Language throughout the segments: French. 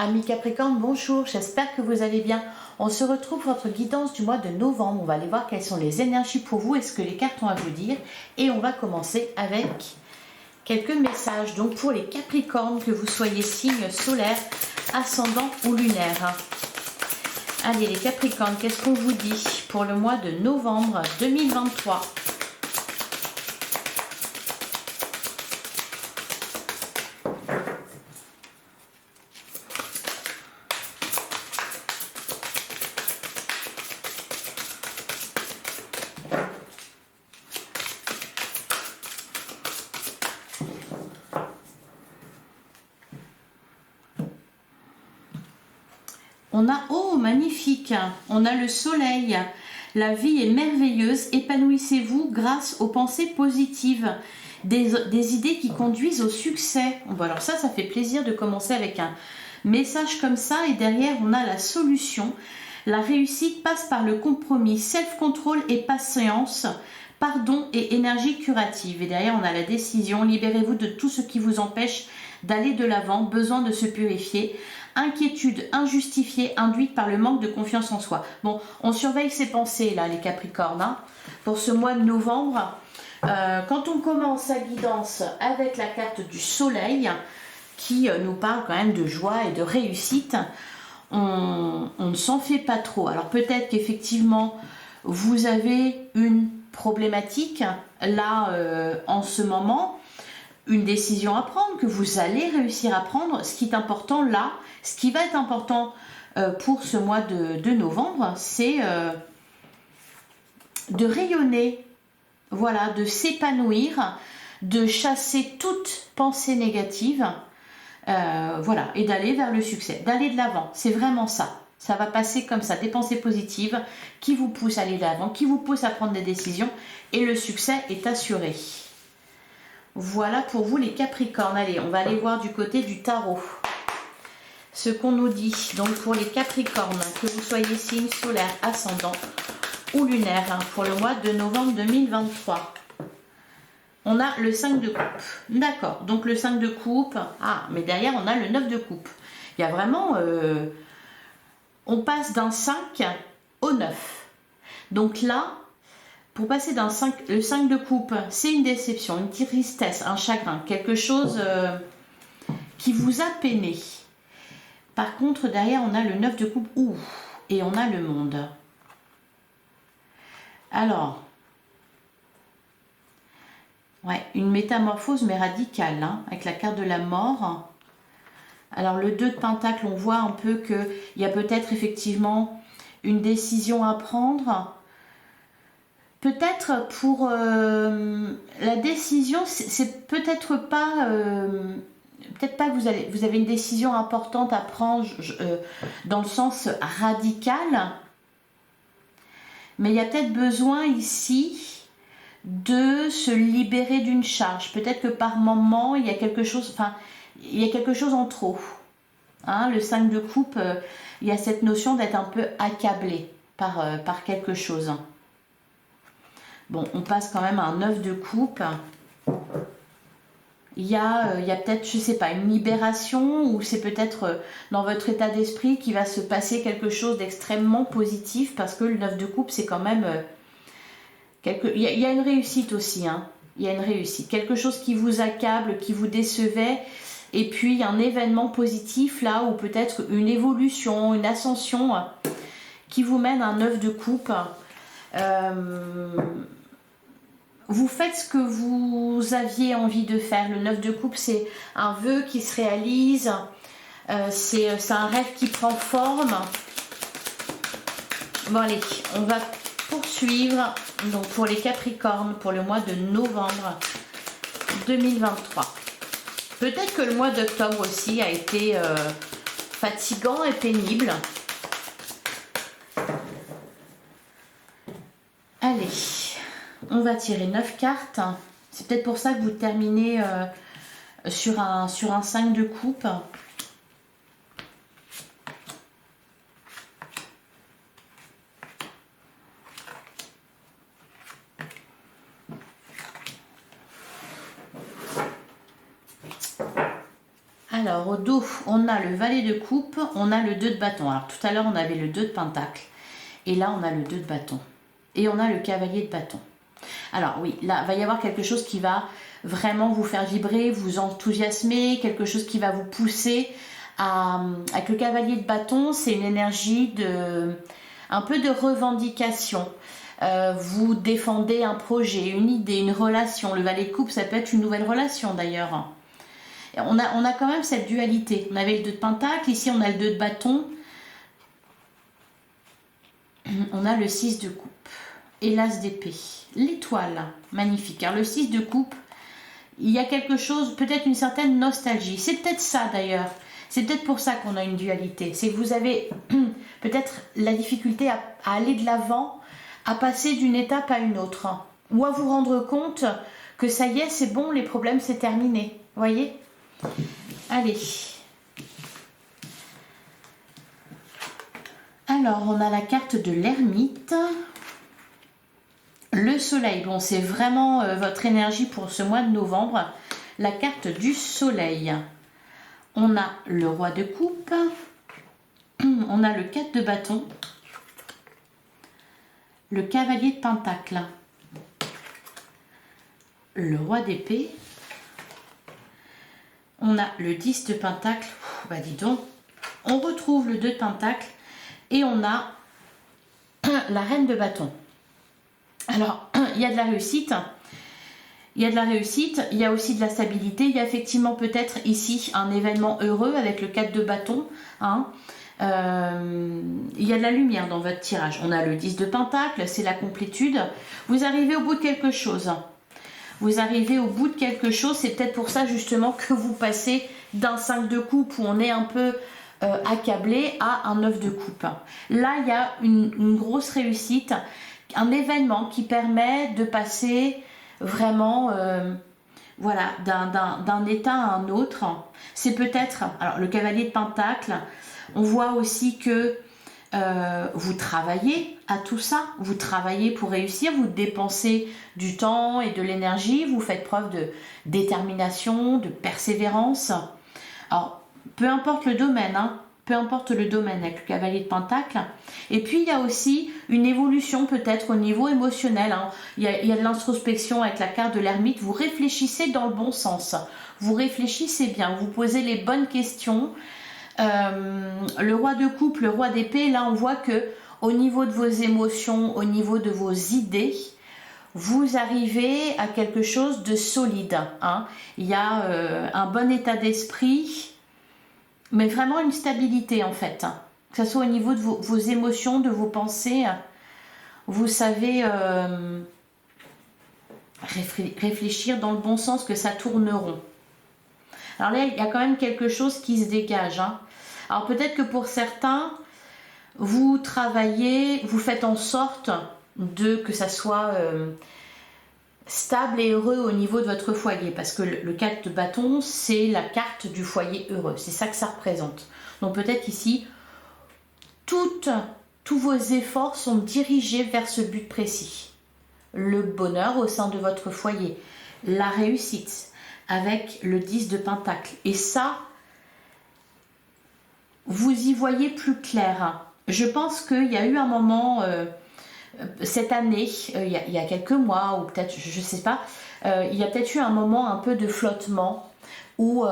Amis Capricorne, bonjour, j'espère que vous allez bien. On se retrouve pour votre guidance du mois de novembre. On va aller voir quelles sont les énergies pour vous et ce que les cartes ont à vous dire. Et on va commencer avec quelques messages. Donc pour les Capricornes, que vous soyez signe solaire, ascendant ou lunaire. Allez les Capricornes, qu'est-ce qu'on vous dit pour le mois de novembre 2023 ? On a, oh magnifique, on a le soleil, la vie est merveilleuse, épanouissez-vous grâce aux pensées positives, des idées qui conduisent au succès. Bon, alors ça fait plaisir de commencer avec un message comme ça et derrière on a la solution. La réussite passe par le compromis, self-control et patience, pardon et énergie curative. Et derrière on a la décision, libérez-vous de tout ce qui vous empêche d'aller de l'avant, besoin de se purifier. Inquiétude injustifiée induite par le manque de confiance en soi. Bon, on surveille ces pensées là, les Capricornes, hein, pour ce mois de novembre. Quand on commence sa guidance avec la carte du soleil, qui nous parle quand même de joie et de réussite, on ne s'en fait pas trop. Alors peut-être qu'effectivement, vous avez une problématique là en ce moment, une décision à prendre, que vous allez réussir à prendre. Ce qui est important là, ce qui va être important pour ce mois de novembre, c'est de rayonner, voilà, de s'épanouir, de chasser toute pensée négative, voilà, et d'aller vers le succès, d'aller de l'avant. C'est vraiment ça. Ça va passer comme ça, des pensées positives qui vous poussent à aller de l'avant, qui vous poussent à prendre des décisions, et le succès est assuré. Voilà pour vous les Capricornes. Allez, on va aller voir du côté du tarot ce qu'on nous dit. Donc pour les Capricornes, que vous soyez signe solaire, ascendant ou lunaire, hein, pour le mois de novembre 2023. On a le 5 de coupe. D'accord, donc le 5 de coupe. Ah, mais derrière on a le 9 de coupe. Il y a vraiment... on passe d'un 5 au 9. Donc là... Pour passer d'un 5, le 5 de coupe, c'est une déception, une tristesse, un chagrin, quelque chose qui vous a peiné. Par contre, derrière, on a le 9 de coupe, et on a le monde. Alors, ouais, une métamorphose, mais radicale, hein, avec la carte de la mort. Alors, le 2 de pentacle, on voit un peu qu'il y a peut-être effectivement une décision à prendre. Peut-être pour la décision, c'est peut-être pas que vous avez une décision importante à prendre dans le sens radical, mais il y a peut-être besoin ici de se libérer d'une charge. Peut-être que par moment il y a quelque chose, en trop. Hein, le 5 de coupe, il y a cette notion d'être un peu accablé par quelque chose. Bon, on passe quand même à un 9 de coupe. Il y a peut-être, je ne sais pas, une libération, ou c'est peut-être dans votre état d'esprit qu'il va se passer quelque chose d'extrêmement positif, parce que le 9 de coupe, c'est quand même... il y a une réussite aussi, hein. Il y a une réussite. Quelque chose qui vous accable, qui vous décevait, et puis il y a un événement positif là, ou peut-être une évolution, une ascension qui vous mène à un 9 de coupe. Vous faites ce que vous aviez envie de faire. Le 9 de coupe, c'est un vœu qui se réalise. C'est un rêve qui prend forme. Bon allez, on va poursuivre. Donc pour les Capricornes, pour le mois de novembre 2023. Peut-être que le mois d'octobre aussi a été fatigant et pénible. Allez. On va tirer 9 cartes. C'est peut-être pour ça que vous terminez sur un 5 de coupe. Alors, Alors, au dos, on a le valet de coupe, on a le 2 de bâton. Alors, tout à l'heure, on avait le 2 de pentacle. Et là, on a le 2 de bâton. Et on a le cavalier de bâton. Alors, oui, là, il va y avoir quelque chose qui va vraiment vous faire vibrer, vous enthousiasmer, quelque chose qui va vous pousser à... Avec le cavalier de bâton, c'est une énergie de... un peu de revendication. Vous défendez un projet, une idée, une relation. Le valet de coupe, ça peut être une nouvelle relation d'ailleurs. On a quand même cette dualité. On avait le 2 de pentacle, ici on a le 2 de bâton. On a le 6 de coupe et l'as d'épée. L'étoile, magnifique. Alors le 6 de coupe, il y a quelque chose, peut-être une certaine nostalgie. C'est peut-être ça d'ailleurs. C'est peut-être pour ça qu'on a une dualité. C'est que vous avez peut-être la difficulté à aller de l'avant, à passer d'une étape à une autre. Ou à vous rendre compte que ça y est, c'est bon, les problèmes, c'est terminé. Vous voyez ? Allez. Alors, on a la carte de l'ermite. Le soleil, bon, c'est vraiment votre énergie pour ce mois de novembre. La carte du soleil. On a le roi de coupe. On a le 4 de bâton. Le cavalier de pentacle. Le roi d'épée. On a le 10 de pentacle. Bah dis donc. On retrouve le 2 de pentacle. Et on a la reine de bâton. Alors, il y a de la réussite. Il y a de la réussite. Il y a aussi de la stabilité. Il y a effectivement peut-être ici un événement heureux avec le 4 de bâton. Hein. Il y a de la lumière dans votre tirage. On a le 10 de pentacle. C'est la complétude. Vous arrivez au bout de quelque chose. Vous arrivez au bout de quelque chose. C'est peut-être pour ça justement que vous passez d'un 5 de coupe où on est un peu... accablé à un 9 de coupe. Là, il y a une grosse réussite, un événement qui permet de passer vraiment voilà, d'un état à un autre. C'est peut-être, alors le cavalier de pentacle, on voit aussi que vous travaillez à tout ça, vous travaillez pour réussir, vous dépensez du temps et de l'énergie, vous faites preuve de détermination, de persévérance. Alors, peu importe le domaine, hein, peu importe le domaine avec le cavalier de pentacle. Et puis, il y a aussi une évolution peut-être au niveau émotionnel. Hein. Il y a de l'introspection avec la carte de l'ermite. Vous réfléchissez dans le bon sens. Vous réfléchissez bien. Vous posez les bonnes questions. Le roi de coupe, le roi d'épée, là, on voit que au niveau de vos émotions, au niveau de vos idées, vous arrivez à quelque chose de solide. Hein. Il y a un bon état d'esprit, mais vraiment une stabilité en fait. Que ce soit au niveau de vos émotions, de vos pensées, vous savez réfléchir dans le bon sens, que ça tourne rond. Alors là, il y a quand même quelque chose qui se dégage. Hein. Alors peut-être que pour certains, vous travaillez, vous faites en sorte que ça soit stable et heureux au niveau de votre foyer, parce que le 4 de bâton, c'est la carte du foyer heureux, c'est ça que ça représente. Donc peut-être ici, tous vos efforts sont dirigés vers ce but précis. Le bonheur au sein de votre foyer, la réussite avec le 10 de pentacle. Et ça, vous y voyez plus clair. Je pense qu'il y a eu un moment... cette année, il y a quelques mois, ou peut-être, je ne sais pas, il y a peut-être eu un moment un peu de flottement où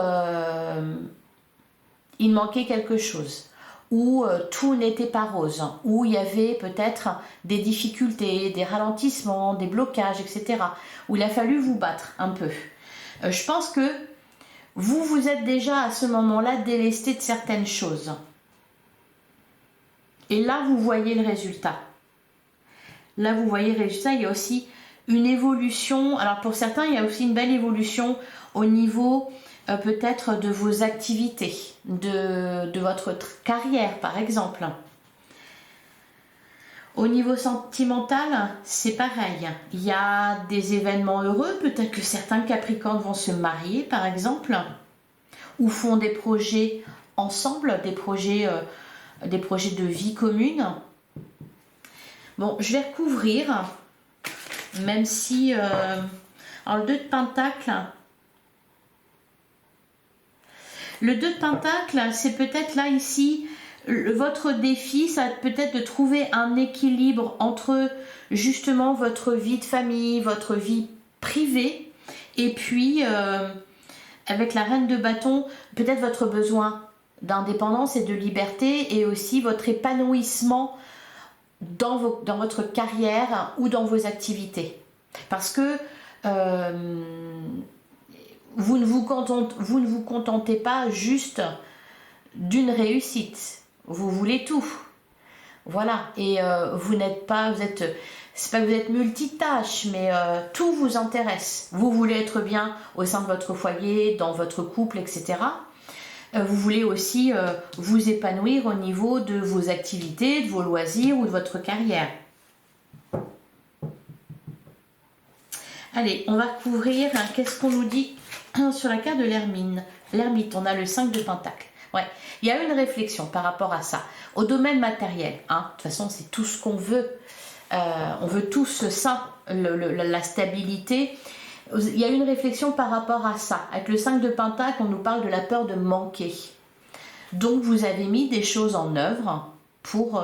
il manquait quelque chose, où tout n'était pas rose, où il y avait peut-être des difficultés, des ralentissements, des blocages, etc., où il a fallu vous battre un peu. Je pense que vous êtes déjà à ce moment-là délesté de certaines choses. Et là, vous voyez le résultat. Là, vous voyez le résultat, il y a aussi une évolution. Alors, pour certains, il y a aussi une belle évolution au niveau peut-être de vos activités, de votre carrière, par exemple. Au niveau sentimental, c'est pareil. Il y a des événements heureux. Peut-être que certains Capricornes vont se marier, par exemple, ou font des projets ensemble, des projets de vie commune. Bon, je vais recouvrir, même si... alors, le 2 de pentacle, Le 2 de Pentacle, c'est peut-être là, ici, votre défi, ça va peut-être de trouver un équilibre entre justement votre vie de famille, votre vie privée, et puis avec la reine de bâton, peut-être votre besoin d'indépendance et de liberté, et aussi votre épanouissement dans votre carrière ou dans vos activités. Parce que vous ne vous contentez pas juste d'une réussite. Vous voulez tout. Voilà. Et c'est pas que vous êtes multitâche, mais tout vous intéresse. Vous voulez être bien au sein de votre foyer, dans votre couple, etc. Vous voulez aussi vous épanouir au niveau de vos activités, de vos loisirs ou de votre carrière. Allez, on va couvrir, qu'est-ce qu'on nous dit sur la carte de l'ermite. On a le 5 de Pentacle. Ouais, il y a une réflexion par rapport à ça. Au domaine matériel, de toute façon, c'est tout ce qu'on veut. On veut tous ça, la stabilité. Il y a une réflexion par rapport à ça. Avec le 5 de Pentacle, on nous parle de la peur de manquer. Donc, vous avez mis des choses en œuvre pour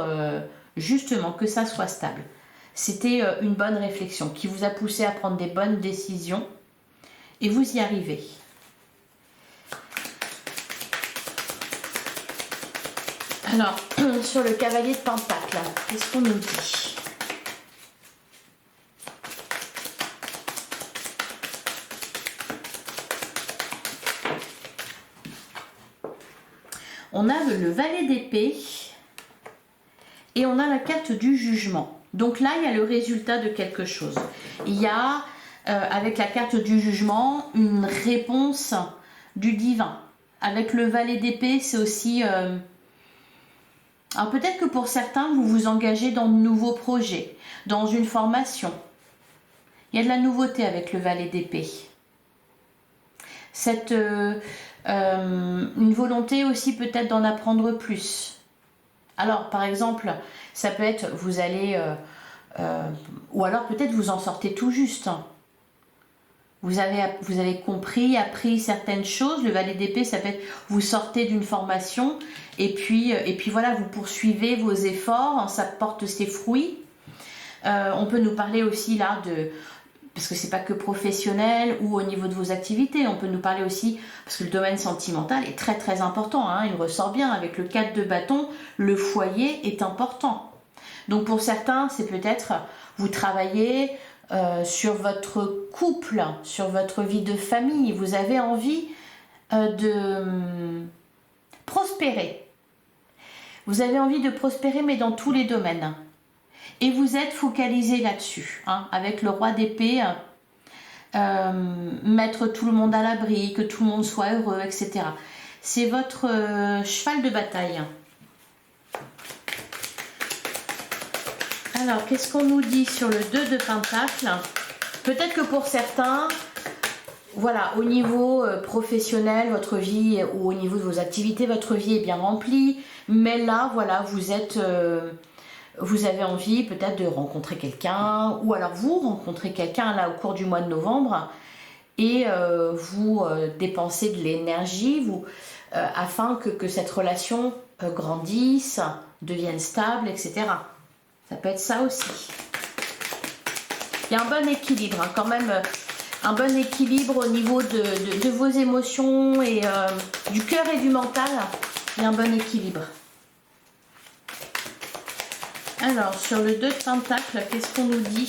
justement que ça soit stable. C'était une bonne réflexion qui vous a poussé à prendre des bonnes décisions et vous y arrivez. Alors, sur le cavalier de Pentacle, qu'est-ce qu'on nous dit ? On a le valet d'épée et on a la carte du jugement. Donc là, il y a le résultat de quelque chose. Il y a, avec la carte du jugement, une réponse du divin. Avec le valet d'épée, c'est aussi... alors peut-être que pour certains, vous vous engagez dans de nouveaux projets, dans une formation. Il y a de la nouveauté avec le valet d'épée. Une volonté aussi peut-être d'en apprendre plus. Alors par exemple, ça peut être vous allez ou alors peut-être vous en sortez tout juste. Vous avez compris, appris certaines choses. Le valet d'épée, ça peut être vous sortez d'une formation et puis voilà, vous poursuivez vos efforts, ça porte ses fruits. On peut nous parler aussi là parce que c'est pas que professionnel ou au niveau de vos activités, on peut nous parler aussi, parce que le domaine sentimental est très très important, il ressort bien avec le 4 de bâton, le foyer est important. Donc pour certains, c'est peut-être vous travaillez sur votre couple, sur votre vie de famille, vous avez envie de prospérer. Vous avez envie de prospérer, mais dans tous les domaines. Et vous êtes focalisé là-dessus, avec le roi d'épée, mettre tout le monde à l'abri, que tout le monde soit heureux, etc. C'est votre cheval de bataille. Alors, qu'est-ce qu'on nous dit sur le 2 de Pentacle? Peut-être que pour certains, voilà, au niveau professionnel, votre vie, ou au niveau de vos activités, votre vie est bien remplie. Mais là, voilà, vous avez envie peut-être de rencontrer quelqu'un, ou alors vous rencontrez quelqu'un là au cours du mois de novembre et vous dépensez de l'énergie afin que cette relation grandisse, devienne stable, etc. Ça peut être ça aussi. Il y a un bon équilibre, quand même, un bon équilibre au niveau de vos émotions et du cœur et du mental. Il y a un bon équilibre. Alors, sur le 2 de Pentacle, qu'est-ce qu'on nous dit?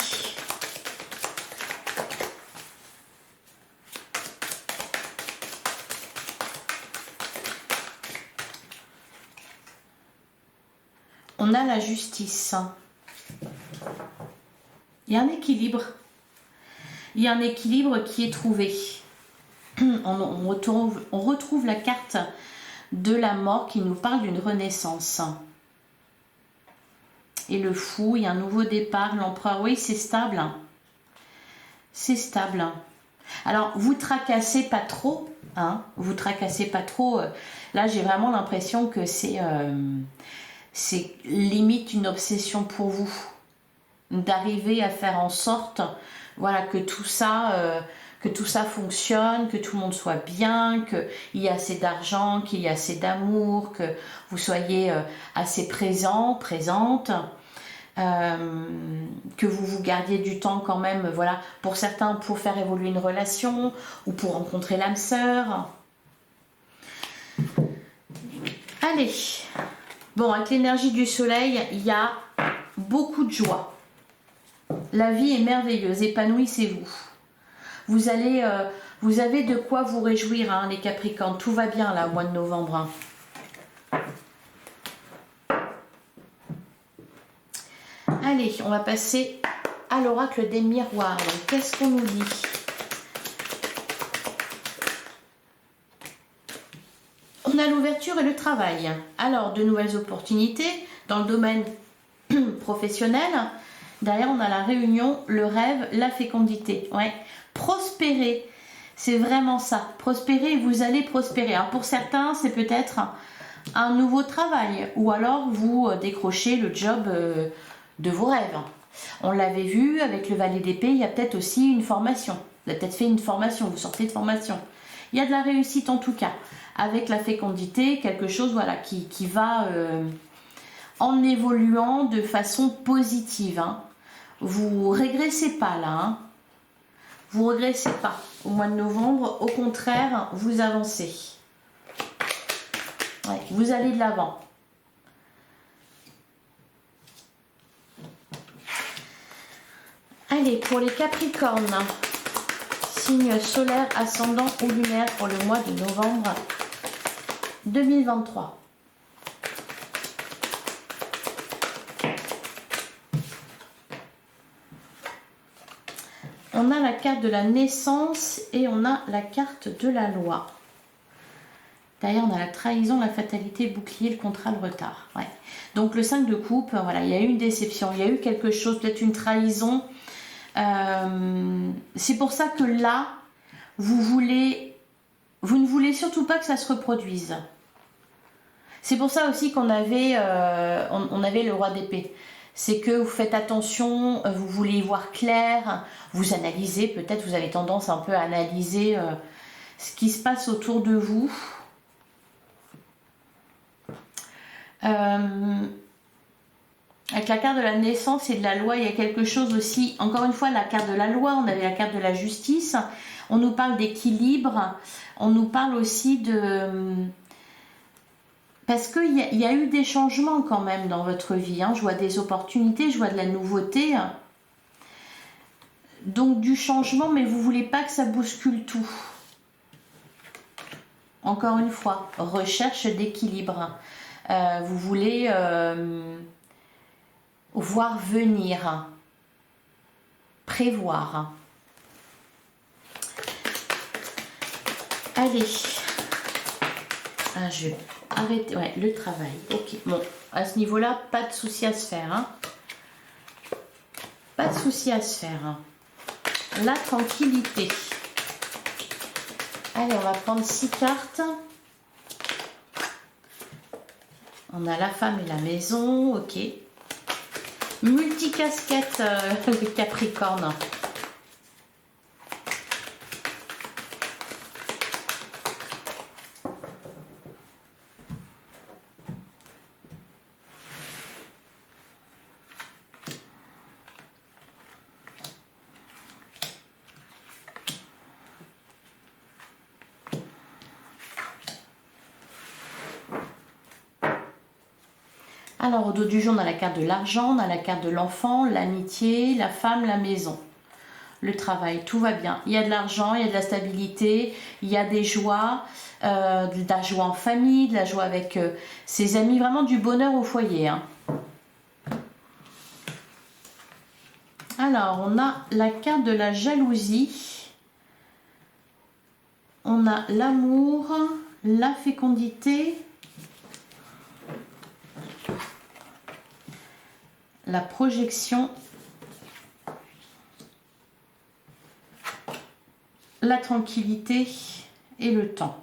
On a la justice. Il y a un équilibre. Il y a un équilibre qui est trouvé. On retrouve la carte de la mort qui nous parle d'une renaissance. Et le fou, il y a un nouveau départ, l'empereur, oui, c'est stable. C'est stable. Alors, vous tracassez pas trop, vous tracassez pas trop. Là, j'ai vraiment l'impression que c'est limite une obsession pour vous. D'arriver à faire en sorte, voilà, que tout ça, que tout ça fonctionne, que tout le monde soit bien, qu'il y ait assez d'argent, qu'il y ait assez d'amour, que vous soyez assez présent, présente, que vous gardiez du temps quand même, voilà, pour certains pour faire évoluer une relation ou pour rencontrer l'âme sœur. Allez, bon, avec l'énergie du soleil, il y a beaucoup de joie. La vie est merveilleuse, épanouissez-vous. Vous avez de quoi vous réjouir, hein, les Capricornes. Tout va bien là au mois de novembre. Hein. Allez, on va passer à l'oracle des miroirs. Donc, qu'est-ce qu'on nous dit? On a l'ouverture et le travail. Alors, de nouvelles opportunités dans le domaine professionnel. Derrière, on a la réunion, le rêve, la fécondité. Ouais. Prospérer, c'est vraiment ça. Prospérer, vous allez prospérer. Alors, pour certains, c'est peut-être un nouveau travail. Ou alors, vous décrochez le job de vos rêves. On l'avait vu avec le valet d'épée, il y a peut-être aussi une formation. Vous avez peut-être fait une formation, vous sortez de formation. Il y a de la réussite en tout cas. Avec la fécondité, quelque chose voilà, qui va en évoluant de façon positive. Hein. Vous régressez pas là. Hein. Vous régressez pas au mois de novembre. Au contraire, vous avancez. Ouais, vous allez de l'avant. Allez, pour les Capricornes, signe solaire, ascendant ou lunaire pour le mois de novembre 2023. On a la carte de la naissance et on a la carte de la loi. Derrière, on a la trahison, la fatalité, le bouclier, le contrat, le retard. Ouais. Donc le 5 de coupe, voilà, il y a eu une déception, il y a eu quelque chose, peut-être une trahison. C'est pour ça que là, vous ne voulez surtout pas que ça se reproduise. C'est pour ça aussi qu'on avait, on avait le roi d'épée. C'est que vous faites attention, vous voulez y voir clair, vous analysez, peut-être vous avez tendance un peu à analyser ce qui se passe autour de vous. Avec la carte de la naissance et de la loi, il y a quelque chose aussi, encore une fois, la carte de la loi, on avait la carte de la justice, on nous parle d'équilibre, on nous parle aussi de... Parce qu'il y a eu des changements quand même dans votre vie, hein. Je vois des opportunités, je vois de la nouveauté, donc du changement, mais vous ne voulez pas que ça bouscule tout. Encore une fois, recherche d'équilibre. Vous voulez... voir venir, prévoir. Allez, je vais arrêter, ouais, le travail. Ok, bon, à ce niveau-là, pas de souci à se faire. Hein. Pas de souci à se faire. Hein. La tranquillité. Allez, on va prendre 6 cartes. On a la femme et la maison, ok. Multicasquette, le Capricorne. Alors, au dos du jour, on a la carte de l'argent, on a la carte de l'enfant, l'amitié, la femme, la maison. Le travail, tout va bien. Il y a de l'argent, il y a de la stabilité, il y a des joies, de la joie en famille, de la joie avec ses amis, vraiment du bonheur au foyer. Hein. Alors, on a la carte de la jalousie, on a l'amour, la fécondité, la projection, la tranquillité et le temps.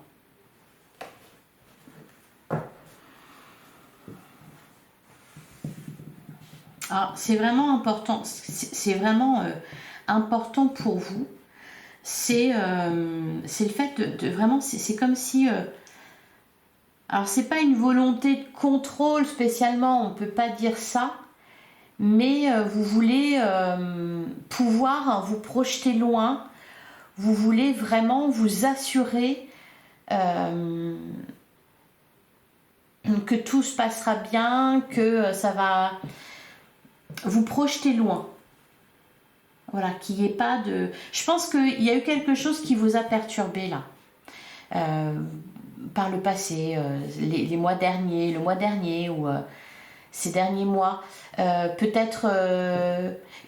Alors, c'est vraiment important, c'est vraiment important pour vous. c'est le fait de vraiment, c'est comme si... alors, c'est pas une volonté de contrôle spécialement, on peut pas dire ça, mais vous voulez pouvoir vous projeter loin, vous voulez vraiment vous assurer que tout se passera bien, que ça va vous projeter loin. Voilà, qu'il n'y ait pas de... Je pense qu'il y a eu quelque chose qui vous a perturbé là. Par le passé, les mois derniers, le mois dernier ou ces derniers mois. Peut-être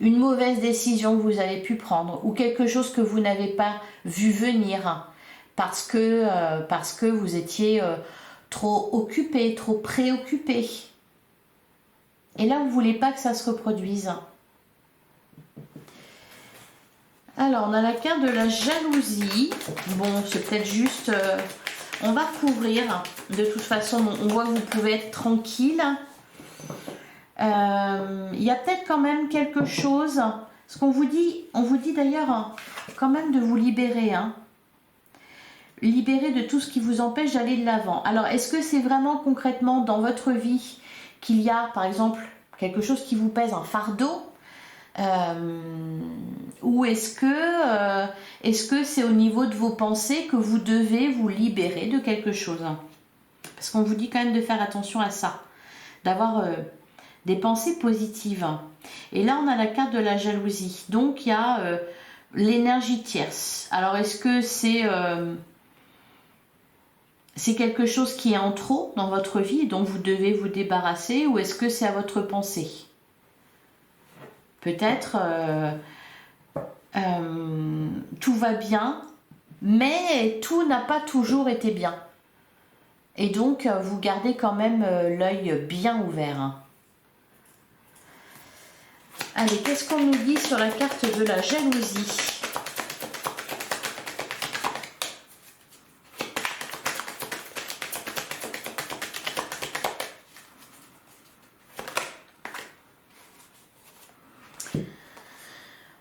une mauvaise décision que vous avez pu prendre ou quelque chose que vous n'avez pas vu venir parce que vous étiez trop occupé, trop préoccupé. Et là, vous ne voulez pas que ça se reproduise. Alors, on a la carte de la jalousie. Bon, c'est peut-être juste... on va couvrir. De toute façon, on voit que vous pouvez être tranquille. Il y a peut-être quand même quelque chose. Ce qu'on vous dit, on vous dit d'ailleurs quand même de vous libérer. Libérer de tout ce qui vous empêche d'aller de l'avant. Alors, est-ce que c'est vraiment concrètement dans votre vie qu'il y a, par exemple, quelque chose qui vous pèse, un fardeau ou est-ce que c'est au niveau de vos pensées que vous devez vous libérer de quelque chose? Parce qu'on vous dit quand même de faire attention à ça, d'avoir des pensées positives. Et là, on a la carte de la jalousie. Donc, il y a l'énergie tierce. Alors, est-ce que c'est quelque chose qui est en trop dans votre vie dont vous devez vous débarrasser ou est-ce que c'est à votre pensée? Peut-être tout va bien, mais tout n'a pas toujours été bien. Et donc, vous gardez quand même l'œil bien ouvert. Allez, qu'est-ce qu'on nous dit sur la carte de la jalousie?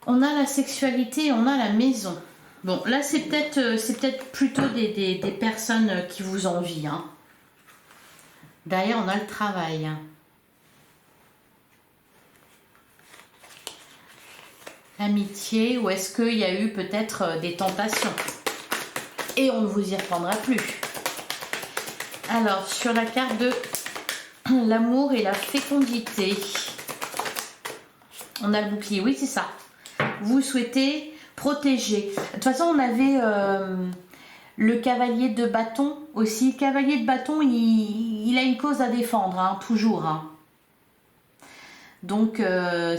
On a la sexualité, on a la maison. Bon, là, c'est peut-être plutôt des personnes qui vous envient. Derrière, on a le travail. L'amitié, ou est-ce qu'il y a eu peut-être des tentations? Et on ne vous y reprendra plus. Alors, sur la carte de l'amour et la fécondité, on a le bouclier. Oui, c'est ça. Vous souhaitez protéger. De toute façon, on avait le cavalier de bâton aussi. Le cavalier de bâton, il a une cause à défendre, toujours. Donc,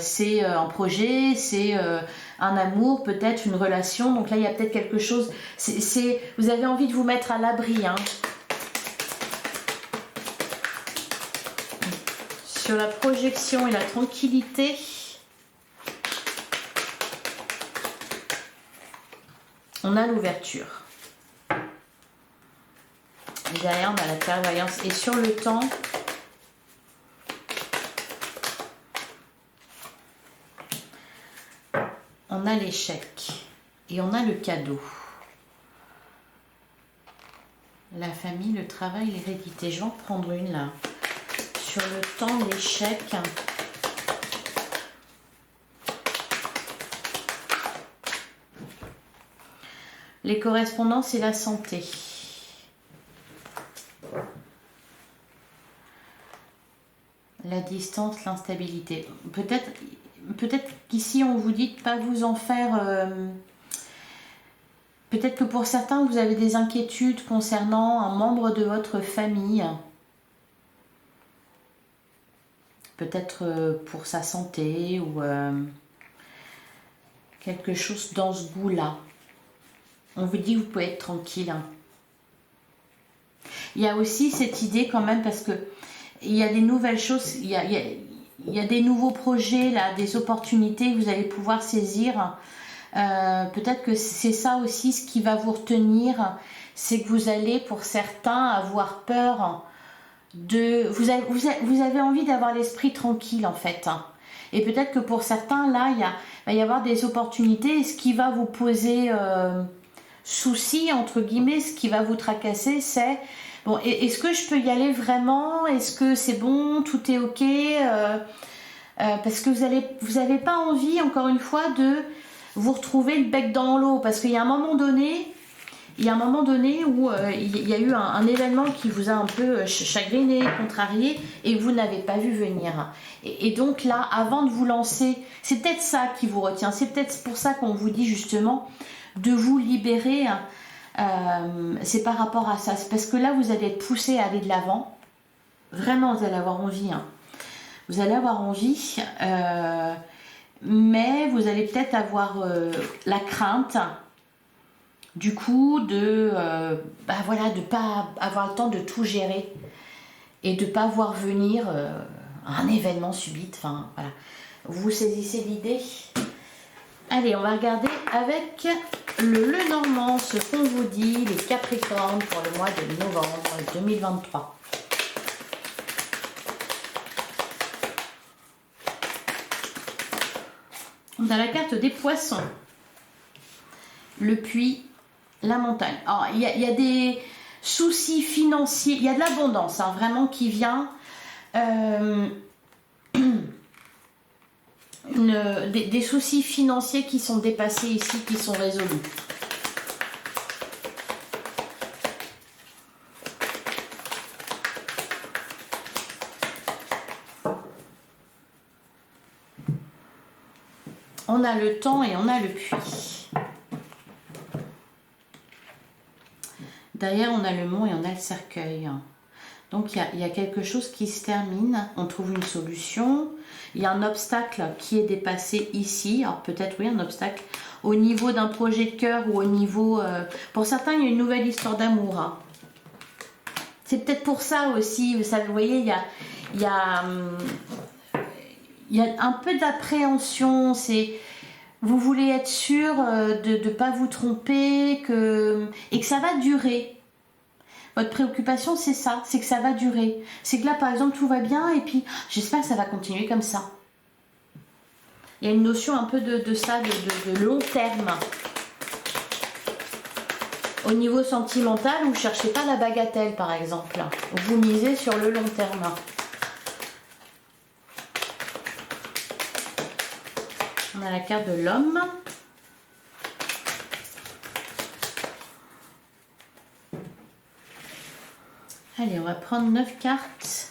c'est un projet, c'est un amour, peut-être une relation. Donc là, il y a peut-être quelque chose. Vous avez envie de vous mettre à l'abri. Sur la projection et la tranquillité. On a l'ouverture. Derrière, on a la clairvoyance. Et sur le temps, on a l'échec. Et on a le cadeau. La famille, le travail, l'hérédité. Je vais en prendre une là. Sur le temps, l'échec. Les correspondances et la santé. La distance, l'instabilité. Peut-être qu'ici on vous dit de ne pas vous en faire. Peut-être que pour certains vous avez des inquiétudes concernant un membre de votre famille. Peut-être pour sa santé ou quelque chose dans ce goût-là. On vous dit que vous pouvez être tranquille. Il y a aussi cette idée quand même parce que il y a des nouvelles choses, il y a des nouveaux projets, là, des opportunités que vous allez pouvoir saisir. Peut-être que c'est ça aussi ce qui va vous retenir, c'est que vous allez pour certains avoir peur de... Vous avez envie d'avoir l'esprit tranquille en fait. Et peut-être que pour certains, là, va y avoir des opportunités. Et ce qui va vous poser souci, entre guillemets, ce qui va vous tracasser, c'est bon, est-ce que je peux y aller vraiment? Est-ce que c'est bon? Tout est ok? Parce que vous avez pas envie, encore une fois, de vous retrouver le bec dans l'eau. Parce qu'il y a un moment donné, où il y a eu un événement qui vous a un peu chagriné, contrarié, et vous n'avez pas vu venir. Et donc là, avant de vous lancer, c'est peut-être ça qui vous retient. C'est peut-être pour ça qu'on vous dit justement de vous libérer. C'est par rapport à ça. C'est parce que là, vous allez être poussé à aller de l'avant. Vraiment, vous allez avoir envie. Vous allez avoir envie, mais vous allez peut-être avoir la crainte, du coup, de de pas avoir le temps de tout gérer et de pas voir venir un événement subit. Enfin, voilà. Vous saisissez l'idée? Allez, on va regarder avec le Normand ce qu'on vous dit, les Capricornes pour le mois de novembre 2023. On a la carte des Poissons, le puits, la montagne. Alors, il y a des soucis financiers, il y a de l'abondance, vraiment, qui vient. Des soucis financiers qui sont dépassés ici, qui sont résolus. On a le temps et on a le puits. Derrière, on a le mont et on a le cercueil. Donc, il y a quelque chose qui se termine. On trouve une solution. Il y a un obstacle qui est dépassé ici. Alors, peut-être, oui, un obstacle au niveau d'un projet de cœur ou au niveau... pour certains, il y a une nouvelle histoire d'amour. C'est peut-être pour ça aussi. Vous savez, vous voyez, il y a un peu d'appréhension. Vous voulez être sûr de ne pas vous tromper et que ça va durer. Votre préoccupation, c'est ça, c'est que ça va durer. C'est que là, par exemple, tout va bien et puis j'espère que ça va continuer comme ça. Il y a une notion un peu de ça, de long terme. Au niveau sentimental, vous ne cherchez pas la bagatelle, par exemple. Vous misez sur le long terme. On a la carte de l'homme. Allez, on va prendre 9 cartes.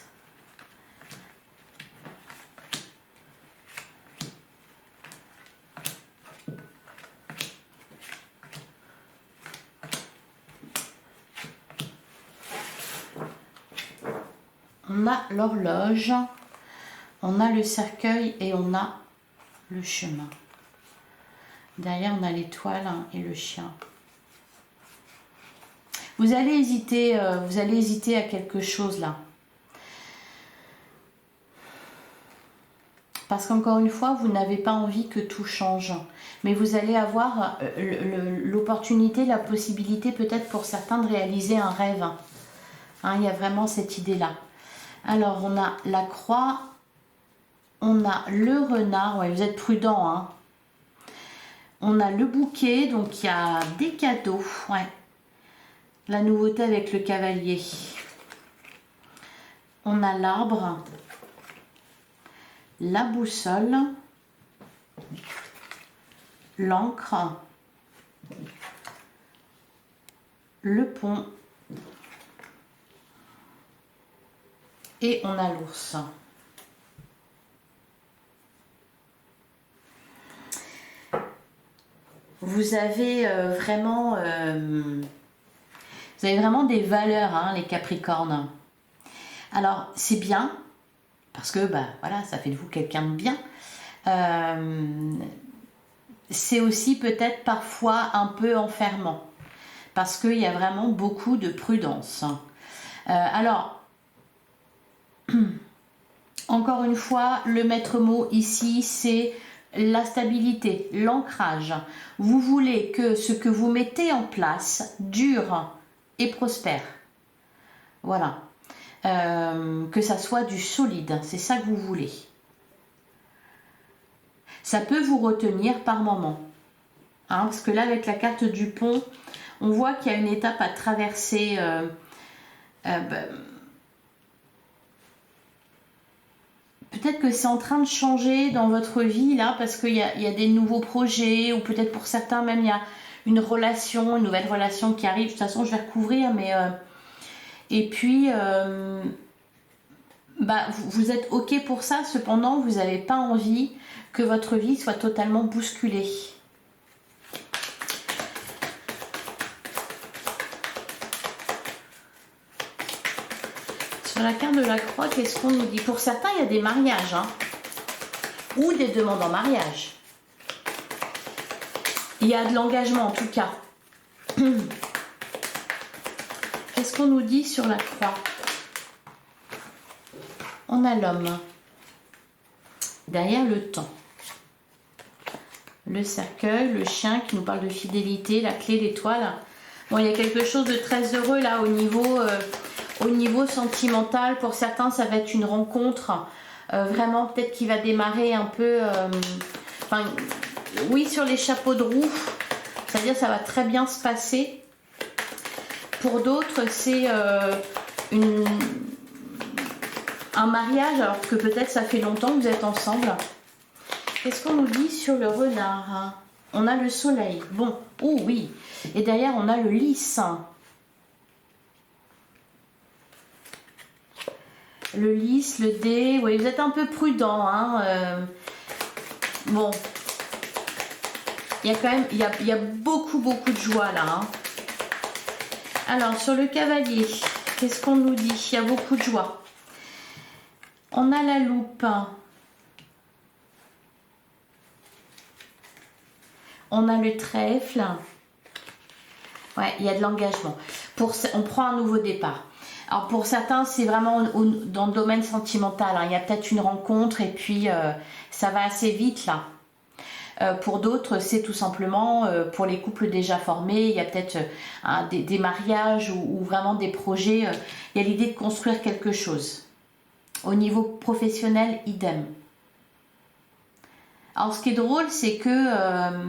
On a l'horloge, on a le cercueil et on a le chemin. Derrière, on a l'étoile et le chien. Vous allez hésiter à quelque chose là. Parce qu'encore une fois, vous n'avez pas envie que tout change. Mais vous allez avoir l'opportunité, la possibilité peut-être pour certains de réaliser un rêve. Il y a vraiment cette idée-là. Alors, on a la croix, on a le renard. Ouais, vous êtes prudent. On a le bouquet, donc il y a des cadeaux. Ouais. La nouveauté avec le cavalier. On a l'arbre, la boussole, l'encre, le pont et on a l'ours. Vous avez vraiment des valeurs, les Capricornes. Alors, c'est bien, parce que voilà, ça fait de vous quelqu'un de bien. C'est aussi peut-être parfois un peu enfermant, parce qu'il y a vraiment beaucoup de prudence. Alors, encore une fois, le maître mot ici, c'est la stabilité, l'ancrage. Vous voulez que ce que vous mettez en place dure et prospère. Voilà. Que ça soit du solide, c'est ça que vous voulez. Ça peut vous retenir par moment. Hein, parce que là, avec la carte du pont, on voit qu'il y a une étape à traverser. Peut-être que c'est en train de changer dans votre vie, là, parce qu'il y a des nouveaux projets, ou peut-être pour certains même, il y a une relation, une nouvelle relation qui arrive. De toute façon, je vais recouvrir, mais... et puis... vous êtes OK pour ça, cependant, vous n'avez pas envie que votre vie soit totalement bousculée. Sur la carte de la croix, qu'est-ce qu'on nous dit? Pour certains, il y a des mariages, hein, ou des demandes en mariage. Il y a de l'engagement, en tout cas. Qu'est-ce qu'on nous dit sur la croix? On a l'homme. Derrière le temps. Le cercueil, le chien qui nous parle de fidélité, la clé, l'étoile. Bon, il y a quelque chose de très heureux là au niveau sentimental. Pour certains, ça va être une rencontre vraiment peut-être qui va démarrer un peu... oui, sur les chapeaux de roue. C'est-à-dire ça va très bien se passer. Pour d'autres, c'est un mariage, alors que peut-être ça fait longtemps que vous êtes ensemble. Qu'est-ce qu'on nous dit sur le renard? On a le soleil. Bon, oh oui. Et derrière, on a le lys. Le lys, le dé. Oui, vous êtes un peu prudent. Hein, bon. Il y a quand même, il y a beaucoup de joie là. Hein. Alors, sur le cavalier, qu'est-ce qu'on nous dit? Il y a beaucoup de joie. On a la loupe. On a le trèfle. Ouais, il y a de l'engagement. On prend un nouveau départ. Alors pour certains, c'est vraiment dans le domaine sentimental. Hein. Il y a peut-être une rencontre et puis ça va assez vite là. Pour d'autres, c'est tout simplement pour les couples déjà formés. Il y a peut-être des mariages ou vraiment des projets. Il y a l'idée de construire quelque chose. Au niveau professionnel, idem. Alors ce qui est drôle, c'est que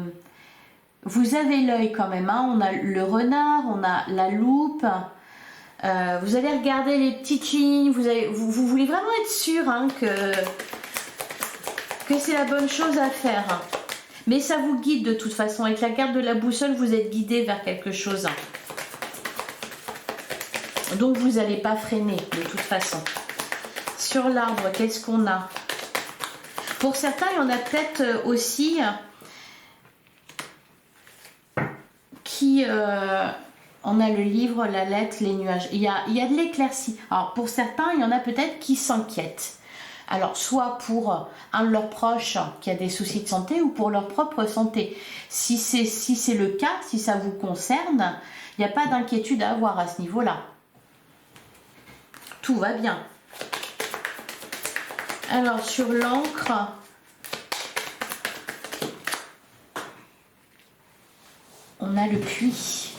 vous avez l'œil quand même. Hein. On a le renard, on a la loupe. Vous allez regarder les petites lignes. Vous voulez vraiment être sûr hein, que c'est la bonne chose à faire. Mais ça vous guide de toute façon. Avec la carte de la boussole, vous êtes guidé vers quelque chose. Donc vous n'allez pas freiner de toute façon. Sur l'arbre, qu'est-ce qu'on a? Pour certains, il y en a peut-être aussi qui... on a le livre, la lettre, les nuages. Il y a de l'éclaircie. Alors pour certains, il y en a peut-être qui s'inquiètent. Alors soit pour un de leurs proches qui a des soucis de santé ou pour leur propre santé. Si c'est le cas, si ça vous concerne, il n'y a pas d'inquiétude à avoir à ce niveau-là. Tout va bien. Alors sur l'encre, on a le puits.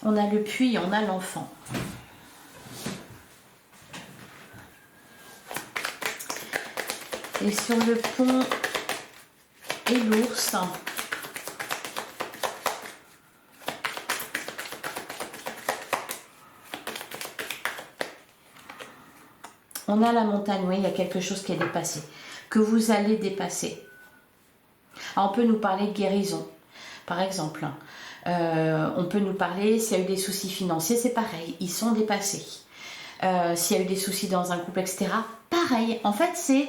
On a le puits, on a l'enfant. Et sur le pont et l'ours. On a la montagne, oui, il y a quelque chose qui est dépassé, que vous allez dépasser. Alors, on peut nous parler de guérison, par exemple. On peut nous parler, s'il y a eu des soucis financiers, c'est pareil, ils sont dépassés. S'il y a eu des soucis dans un couple, etc., pareil. En fait, c'est...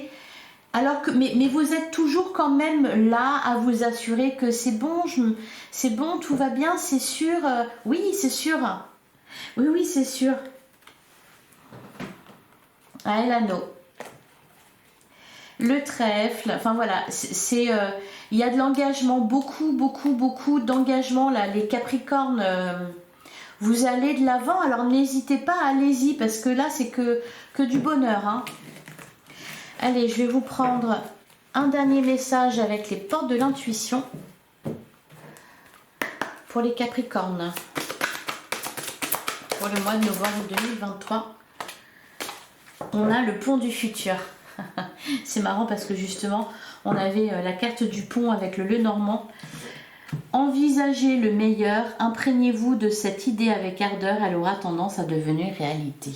Alors que, mais vous êtes toujours quand même là à vous assurer que c'est bon, tout va bien, c'est sûr. Oui, c'est sûr. Oui, c'est sûr. Ah, l'anneau. Le trèfle. Enfin voilà, il y a de l'engagement, beaucoup d'engagement là. Les Capricornes, vous allez de l'avant. Alors n'hésitez pas, allez-y parce que là c'est que du bonheur. Hein. Allez, je vais vous prendre un dernier message avec les portes de l'intuition pour les Capricornes pour le mois de novembre 2023. On a le pont du futur. C'est marrant parce que justement, on avait la carte du pont avec le Lenormand. Envisagez le meilleur, imprégnez-vous de cette idée avec ardeur, elle aura tendance à devenir réalité.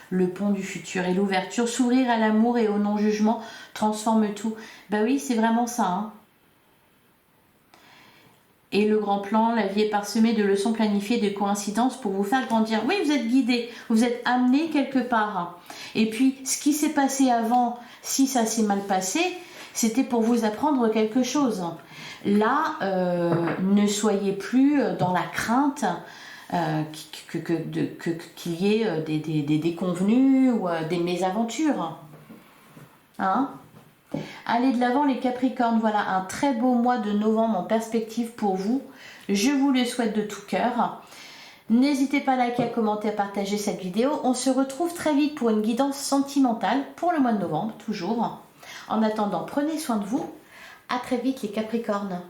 Le pont du futur et l'ouverture, s'ouvrir à l'amour et au non-jugement transforme tout. Bah oui, c'est vraiment ça. Hein. Et le grand plan, la vie est parsemée de leçons planifiées, de coïncidences pour vous faire grandir. Oui, vous êtes guidé, vous êtes amené quelque part. Et puis, ce qui s'est passé avant, si ça s'est mal passé, c'était pour vous apprendre quelque chose. Là, ne soyez plus dans la crainte qu'il y ait des déconvenues ou des mésaventures. Hein ? Allez de l'avant les Capricornes, voilà un très beau mois de novembre en perspective pour vous. Je vous le souhaite de tout cœur. N'hésitez pas à liker, à commenter, à partager cette vidéo. On se retrouve très vite pour une guidance sentimentale pour le mois de novembre, toujours. En attendant, prenez soin de vous. À très vite les Capricornes.